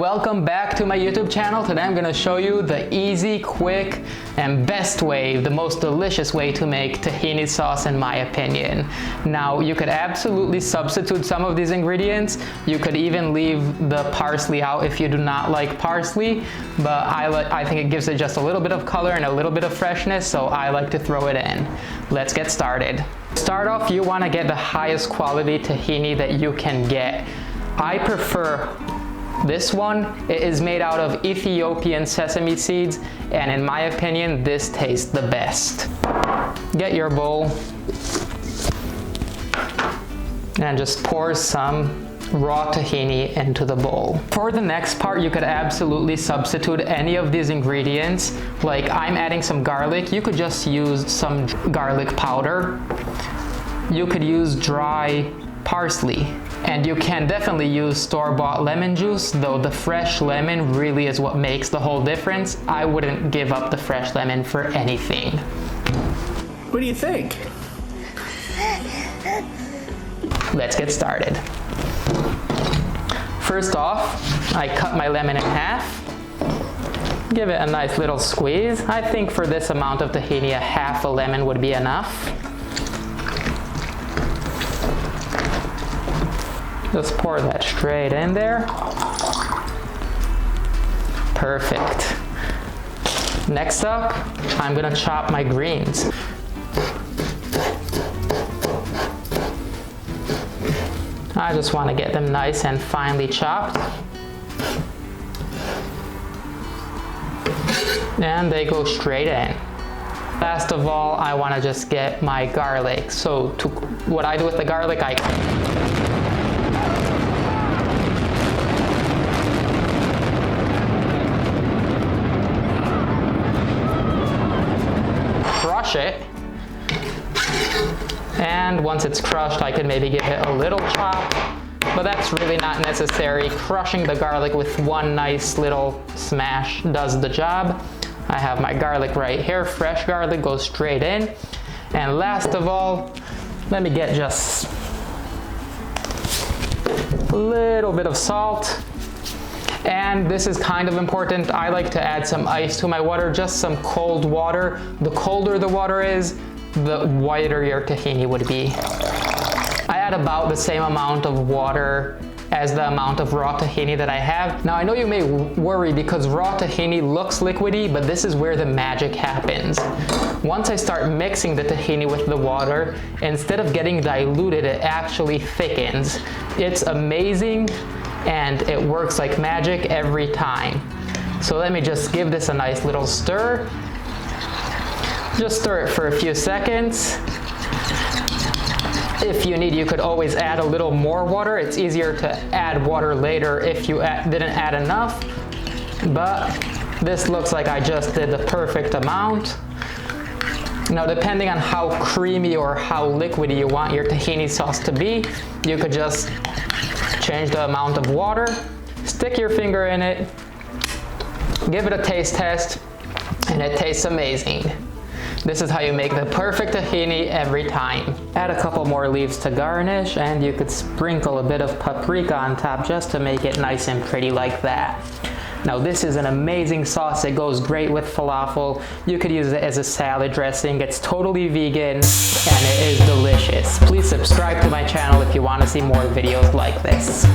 welcome back to my YouTube channel. Today I'm gonna show you the easy, quick, and best way, the most delicious way to make tahini sauce in my opinion. Now, you could absolutely substitute some of these ingredients. You could even leave the parsley out if you do not like parsley, but I think it gives it just a little bit of color and a little bit of freshness, so I like to throw it in. Let's get started. Start off, you wanna get the highest quality tahini that you can get. I prefer this one. It is made out of Ethiopian sesame seeds, and in my opinion, this tastes the best. Get your bowl and just pour some raw tahini into the bowl. For the next part, you could absolutely substitute any of these ingredients. Like I'm adding some garlic. You could just use some garlic powder. You could use dry parsley. And you can definitely use store-bought lemon juice, though the fresh lemon really is what makes the whole difference. I wouldn't give up the fresh lemon for anything. What do you think? Let's get started. First off, I cut my lemon in half. Give it a nice little squeeze. I think for this amount of tahini, a half a lemon would be enough. Just pour that straight in there. Perfect. Next up, I'm gonna chop my greens. I just wanna get them nice and finely chopped. And they go straight in. Last of all, I wanna just get my garlic. So what I do with the garlic, I crush it, and once it's crushed, I could maybe give it a little chop, but that's really not necessary. Crushing the garlic with one nice little smash does the job. I have my garlic right here. Fresh garlic goes straight in. And last of all, let me get just a little bit of salt. And this is kind of important. I like to add some ice to my water, just some cold water. The colder the water is, the whiter your tahini would be. I add about the same amount of water as the amount of raw tahini that I have. Now I know you may worry because raw tahini looks liquidy, but this is where the magic happens. Once I start mixing the tahini with the water, instead of getting diluted, it actually thickens. It's amazing. And it works like magic every time. So let me just give this a nice little stir. Just stir it for a few seconds. If you need, you could always add a little more water. It's easier to add water later if you didn't add enough. But this looks like I just did the perfect amount. Now, depending on how creamy or how liquidy you want your tahini sauce to be, you could just change the amount of water, stick your finger in it, give it a taste test, and it tastes amazing. This is how you make the perfect tahini every time. Add a couple more leaves to garnish, and you could sprinkle a bit of paprika on top just to make it nice and pretty like that. Now this is an amazing sauce. It goes great with falafel. You could use it as a salad dressing. It's totally vegan and it is delicious. Please subscribe to my channel if you want to see more videos like this.